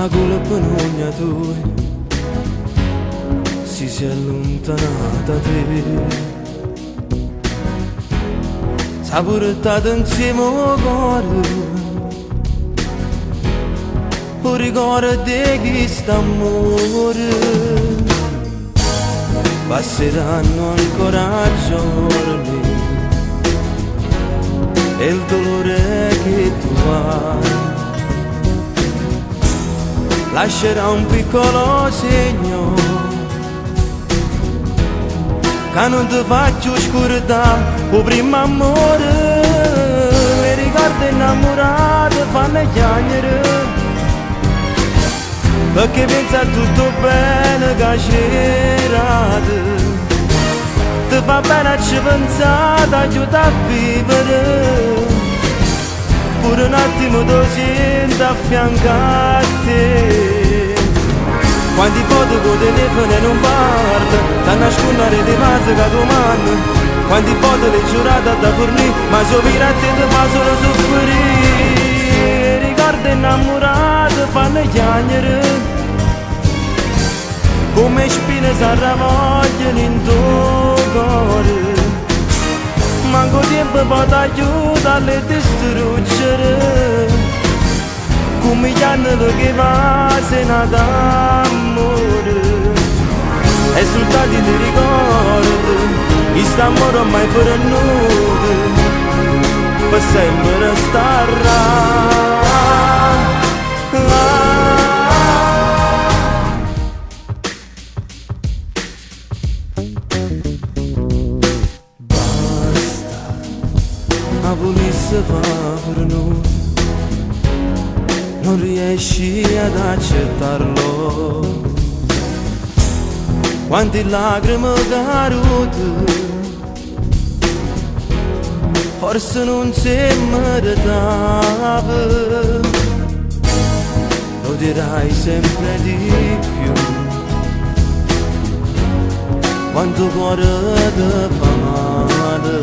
a colpa non tua si è allontanata te. S'ha portato insieme al cuore, un ricordo di questo amore. Passeranno ancora giorni e il dolore che tu hai lascerà un piccolo segno che non ti faccio scordare il primo amore. Le ricordi innamorate fanno chiacchiere, perché pensa a tutto bene che c'era. Ti fa bene a ci pensare, ti aiuta a vivere, pure un attimo ti senti a fianco a te. Quanti foto con telefono non parte, da nascondere di mezzo che domani. Quanti foto le giurate da fornire, ma sopra a te ti fa solo soffrire. Ricordi innamorati fanno chiacchiere, come spine si arravogliano in tuo cuore. Manco tempo può aiutare a distruggere, come gli anni che va se nata amore. E soltanto ti ricordo, questo amore mai per nudo, per sempre starà. Basta, a volesse fare per noi, non riesci ad accettarlo. Quante lacrime cadute, forse non si meritava. Lo dirai sempre di più, quanto cuore ti fa male.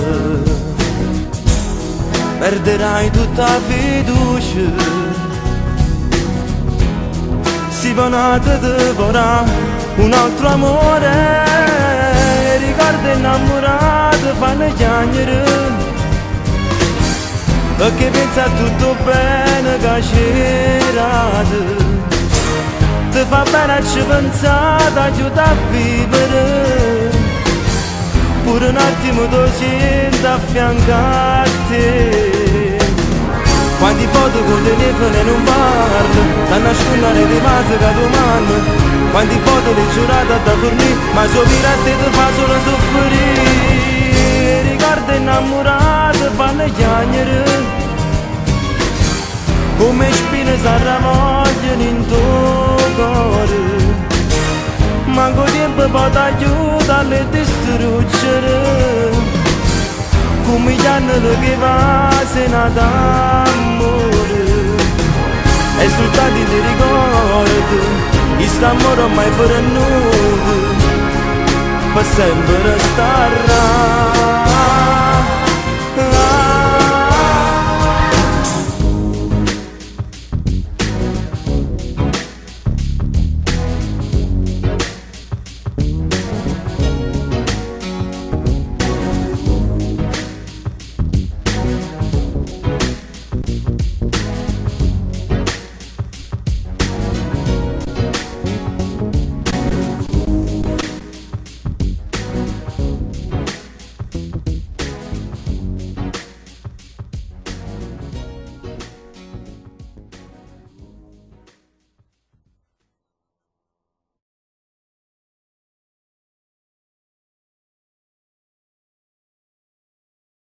Perderai tutta fiducia, si vanate devora un altro amore. Ricordi innamorati fanno chiacchiere, perché pensa a tutto bene che c'era. Ti fa bene a ci pensare, ti aiuta a vivere, pure un attimo ti senti a fianco a te. Quanti foto con telefono non parlo, da nascondere di mezzo che domani. Quanti foto le giurate da fornire, ma sopra a te ti fa solo soffrire. Ricordi innamorati fanno chiacchiere, come spine si arravogliano in tuo cuore. Manco tempo può aiutare a distruggere, come gli anni che va se nata amore. E soltanto ti ricordo, questo amore mai per nudo, per sempre starà.